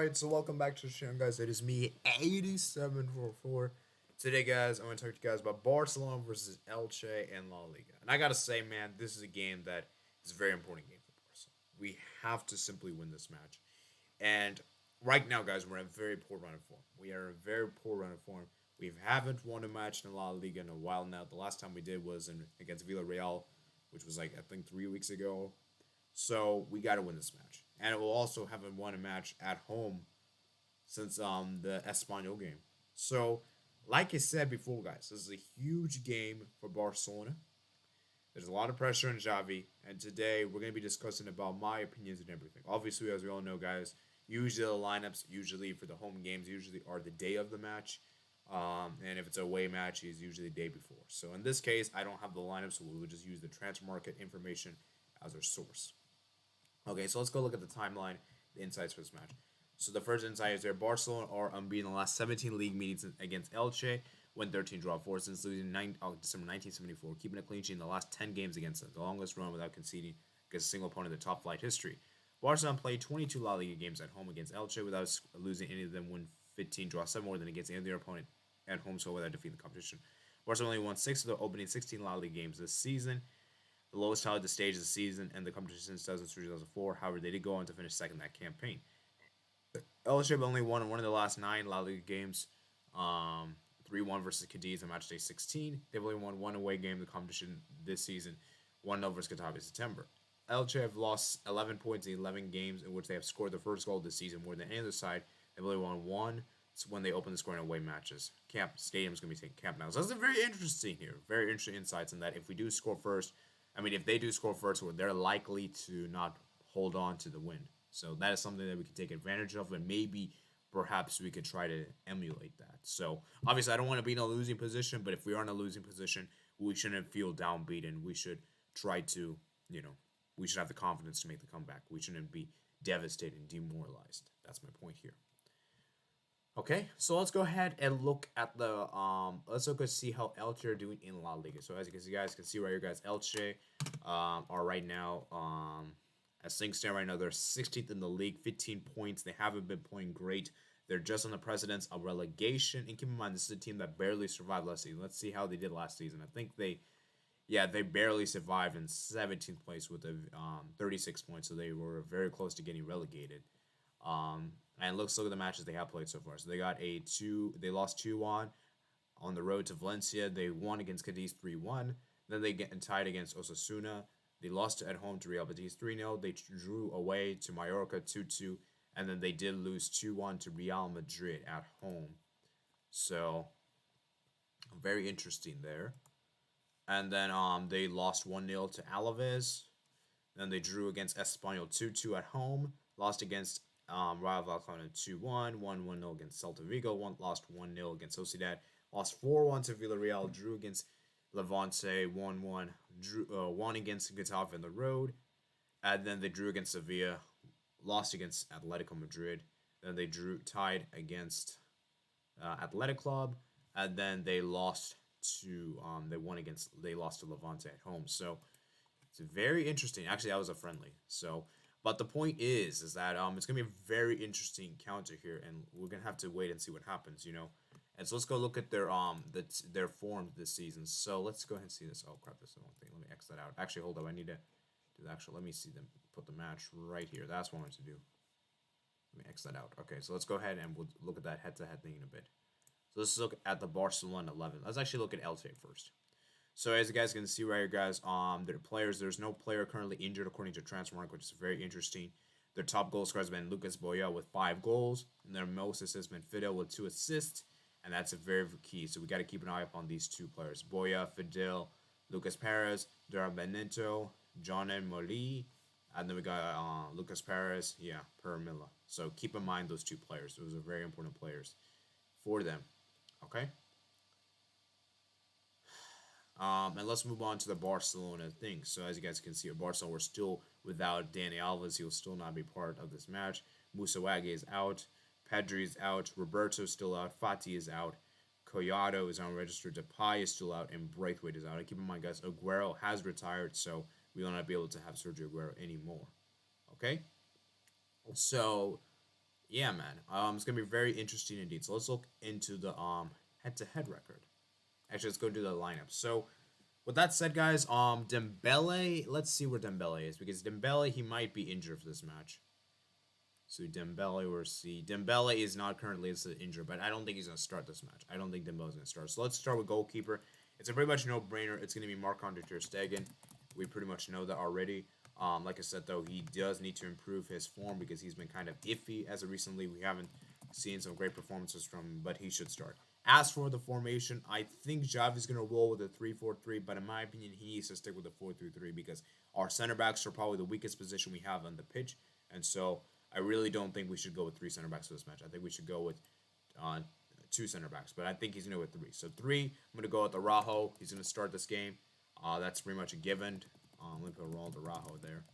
Alright, so welcome back to the channel, guys. It is me, 8744. Today, guys, I'm going to talk to you guys about Barcelona versus Elche and La Liga. And I got to say, man, this is a game that is a very important game for Barcelona. We have to simply win this match. And right now, guys, we're in a very poor run of form. We are in a very poor run of form. We haven't won a match in La Liga in a while now. The last time we did was against Villarreal, which was like, I think, 3 weeks ago. So we got to win this match, and it will also haven't won a match at home since the Espanyol game. So, like I said before, guys, this is a huge game for Barcelona. There's a lot of pressure on Xavi, and today we're going to be discussing about my opinions and everything. Obviously, as we all know, guys, usually the lineups, usually for the home games, usually are the day of the match. And if it's a away match, it's usually the day before. So in this case, I don't have the lineup, so we will just use the transfer market information as our source. Okay, so let's go look at the timeline, the insights for this match. So the first insight is there: Barcelona are unbeaten in the last 17 league meetings against Elche, win 13, draw 4 since losing December 1974, keeping a clean sheet in the last 10 games against them, the longest run without conceding against a single opponent in the top flight history. Barcelona played 22 La Liga games at home against Elche without losing any of them, win 15, draw 7 more than against any other opponent at home, so without defeating the competition. Barcelona only won 6 of the opening 16 La Liga games this season, the lowest tally at the stage of the season and the competition since 2003-2004. However, they did go on to finish second in that campaign. Elche have only won one of the last 9 La Liga games, 3-1 versus Cadiz on match day 16. They've only won one away game in the competition this season, 1-0 versus Getafe in September. Elche have lost 11 points in 11 games in which they have scored the first goal this season more than any other side. They've only won one. It's when they open the scoring away matches. Stadium's going to be taking camp now. So that's very interesting here. Very interesting insights in that if we do score first, if they do score first, they're likely to not hold on to the win. So that is something that we can take advantage of, and maybe, perhaps, we could try to emulate that. So, obviously, I don't want to be in a losing position, but if we are in a losing position, we shouldn't feel downbeaten. We should try to, we should have the confidence to make the comeback. We shouldn't be devastated and demoralized. That's my point here. Okay, so let's go ahead and look at the let's look and see how Elche are doing in La Liga. So as you guys can see right here, guys, Elche are right now as things stand right now, they're 16th in the league, 15 points. They haven't been playing great. They're just on the precedence of relegation. And keep in mind, this is a team that barely survived last season. Let's see how they did last season. I think they barely survived in 17th place with a 36 points, so they were very close to getting relegated. And look at the matches they have played so far. So they lost 2-1 on the road to Valencia. They won against Cadiz 3-1. Then they get tied against Osasuna. They lost at home to Real Betis 3-0. They drew away to Mallorca 2-2. And then they did lose 2-1 to Real Madrid at home. So, very interesting there. And then they lost 1-0 to Alaves. Then they drew against Espanyol 2-2 at home. Lost against Rayo Vallecano 2-1, 1-0 against Celta Vigo, lost 1-0 against Sociedad, lost 4-1 to Villarreal, drew against Levante 1-1, won against Getafe on the road, and then they drew against Sevilla, lost against Atletico Madrid, then they tied against Athletic Club, and then they lost to they lost to Levante at home. So it's very interesting. Actually, that was a friendly. So. But the point is that it's gonna be a very interesting encounter here, and we're gonna have to wait and see what happens, And so let's go look at their form this season. So let's go ahead and see this. Oh crap, this is the wrong thing. Let me X that out. Actually, hold up. I need to do the actual. Let me see them put the match right here. That's what I wanted to do. Let me X that out. Okay, so let's go ahead and we'll look at that head-to-head thing in a bit. So let's look at the Barcelona 11. Let's actually look at Elche first. So as you guys can see right here, guys, their players, there's no player currently injured according to Transfermarkt, which is very interesting. Their top goal scorer has been Lucas Boya with 5 goals, and their most assists has been Fidel with 2 assists, and that's a very key. So we got to keep an eye up on these 2 players: Boya, Fidel, Lucas Perez, Dara Benito, John and Moli, and then we got Lucas Perez, per Milla. So keep in mind those 2 players; those are very important players for them. Okay. And let's move on to the Barcelona thing. So as you guys can see, Barcelona, we're still without Dani Alves. He will still not be part of this match. Musawagi is out. Pedri is out. Roberto is still out. Fati is out. Collado is unregistered. Depay is still out. And Braithwaite is out. And keep in mind, guys, Aguero has retired, so we will not be able to have Sergio Aguero anymore. Okay? So, yeah, man. It's gonna be very interesting indeed. So let's look into the head-to-head record. Actually, let's go do the lineup. So with that said, guys, Dembele. Let's see where Dembele is because Dembele he might be injured for this match. So Dembele, we'll see. Dembele is not currently injured, but I don't think he's gonna start this match. I don't think Dembele's gonna start. So let's start with goalkeeper. It's a pretty much no-brainer. It's gonna be Marc-Andre ter Stegen. We pretty much know that already. Like I said, though, he does need to improve his form because he's been kind of iffy as of recently. We haven't seen some great performances from him, but he should start. As for the formation, I think Xavi's going to roll with a 3-4-3, but in my opinion, he needs to stick with a 4-3-3 because our center backs are probably the weakest position we have on the pitch, and so I really don't think we should go with three center backs for this match. I think we should go with two center backs, but I think he's going to go with three. So three, I'm going to go with Araujo. He's going to start this game. That's pretty much a given. Let me put Ronald Araujo there.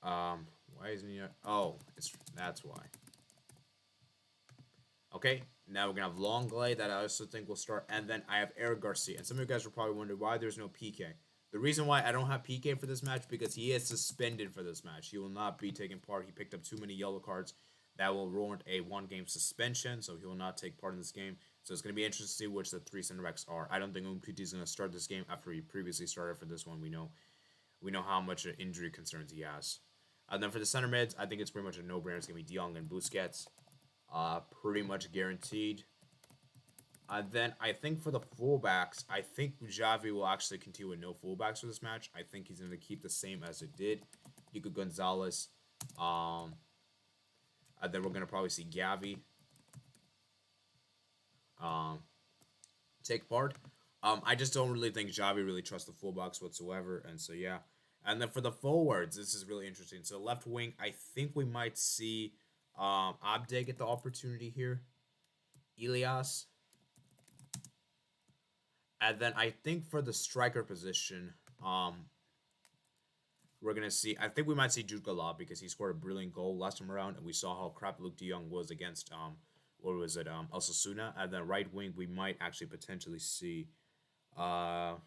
Why isn't he? Oh, that's why. Okay, now we're gonna have Longley that I also think will start, and then I have Eric Garcia. And some of you guys will probably wonder why there's no PK. The reason why I don't have PK for this match because he is suspended for this match. He will not be taking part. He picked up too many yellow cards that will warrant a one-game suspension, so he will not take part in this game. So it's going to be interesting to see which the three center backs are. I don't think Umtiti is going to start this game after he previously started for this one. We know how much injury concerns he has. And then for the center mids, I think it's pretty much a no-brainer. It's going to be De Jong and Busquets. Pretty much guaranteed. Then I think for the fullbacks, I think Xavi will actually continue with no fullbacks for this match. I think he's going to keep the same as it did. Nico Gonzalez. Then we're going to probably see Gavi take part. I just don't really think Xavi really trusts the fullbacks whatsoever. And so, yeah. And then for the forwards, this is really interesting. So left wing, I think we might see Abde get the opportunity here. Elias. And then I think for the striker position, we're going to see, I think we might see Jude Gala because he scored a brilliant goal last time around, and we saw how crap Luke de Jong was against, Osasuna. And then right wing, we might actually potentially see, Abde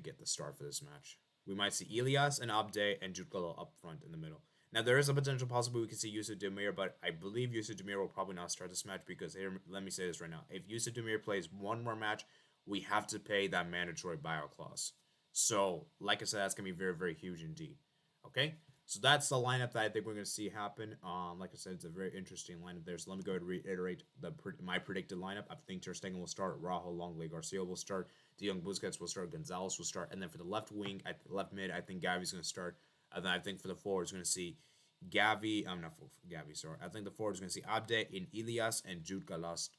get the start for this match. We might see Elias and Abde and Jude Gala up front in the middle. Now, there is a potential possibility we could see Yusuf Demir, but I believe Yusuf Demir will probably not start this match because, here, let me say this right now. If Yusuf Demir plays one more match, we have to pay that mandatory buyout clause. So, like I said, that's going to be very, very huge indeed. Okay? So, that's the lineup that I think we're going to see happen. Like I said, it's a very interesting lineup there. So, let me go ahead and reiterate my predicted lineup. I think ter Stegen will start. Rajo, Longley, Garcia will start. De Jong, Busquets will start. Gonzalez will start. And then for the left wing, left mid, I think Gavi's going to start. And then I think for the forwards, we're going to see Gavi. I'm not for Gavi, sorry. I think the forwards are going to see Abde in Elias and Jude Galas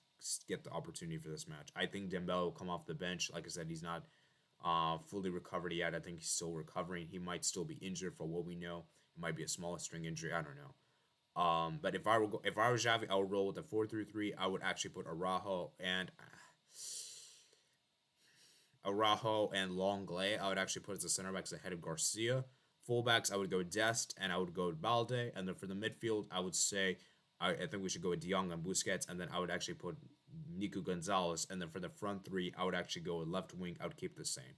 get the opportunity for this match. I think Dembele will come off the bench. Like I said, he's not fully recovered yet. I think he's still recovering. He might still be injured for what we know. It might be a small string injury. I don't know. But if I were Xavi, I would roll with a 4-3-3. I would actually put Araujo and Longley. I would actually put as the center backs ahead of Garcia. Fullbacks, I would go Dest, and I would go with Balde. And then for the midfield, I would say, I think we should go with De Jong and Busquets. And then I would actually put Nico Gonzalez. And then for the front three, I would actually go with left wing. I would keep the same.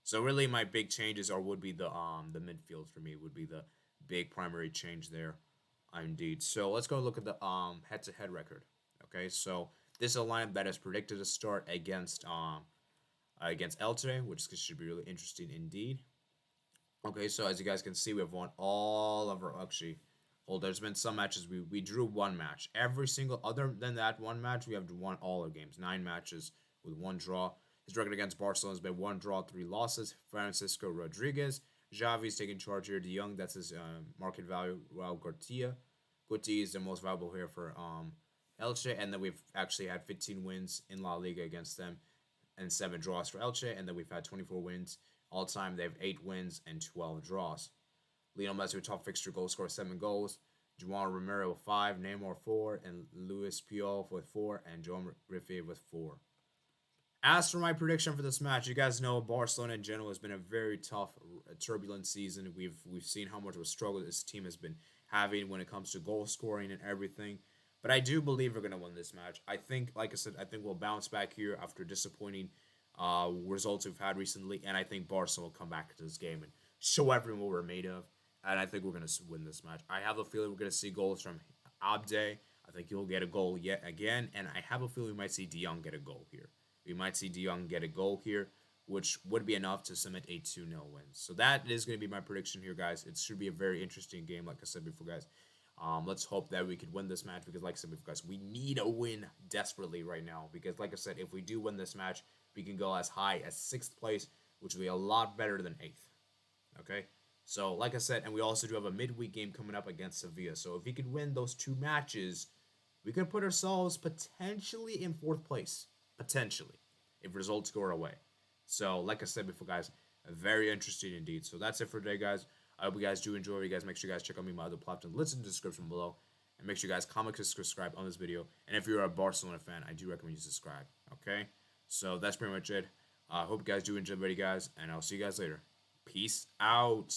So really, my big changes would be the midfield for me would be the big primary change there, indeed. So let's go look at the head-to-head record. Okay, so this is a lineup that is predicted to start against Elche, which should be really interesting indeed. Okay, so as you guys can see, we've won all of our, actually, there's been some matches we drew one match. Every single, other than that one match, we have won all our games. 9 matches with 1 draw. His record against Barcelona has been 1 draw, 3 losses. Francisco Rodriguez. Xavi's taking charge here. De Jong, that's his market value. Raul Garcia. Guti is the most valuable here for Elche. And then we've actually had 15 wins in La Liga against them and 7 draws for Elche. And then we've had 24 wins. All time, they have 8 wins and 12 draws. Lionel Messi with top fixture goal scorer, 7 goals. Juan Romero with 5, Neymar 4, and Luis Puyol with 4, and Joan Riffier with 4. As for my prediction for this match, you guys know Barcelona in general has been a very tough, turbulent season. We've seen how much of a struggle this team has been having when it comes to goal scoring and everything. But I do believe we're going to win this match. I think, like I said, I think we'll bounce back here after disappointing results we've had recently, and I think Barcelona will come back to this game and show everyone what we're made of. and I think we're going to win this match. I have a feeling we're going to see goals from Abde. I think he'll get a goal yet again, and I have a feeling we might see De Jong get a goal here. We might see De Jong get a goal here, which would be enough to cement a 2-0 win. So that is going to be my prediction here, guys. It should be a very interesting game, like I said before, guys. Let's hope that we could win this match because, like I said before, guys, we need a win desperately right now. Because, like I said, if we do win this match, we can go as high as 6th place, which will be a lot better than 8th. Okay? So, like I said, and we also do have a midweek game coming up against Sevilla. So, if we could win those 2 matches, we could put ourselves potentially in 4th place. Potentially. If results go our way. So, like I said before, guys, very interesting indeed. So, that's it for today, guys. I hope you guys do enjoy. You guys make sure you guys check out me my other platforms. Listen to the description below. And make sure you guys comment and subscribe on this video. And if you're a Barcelona fan, I do recommend you subscribe. Okay? So, that's pretty much it. I hope you guys do enjoy the video, guys. And I'll see you guys later. Peace out.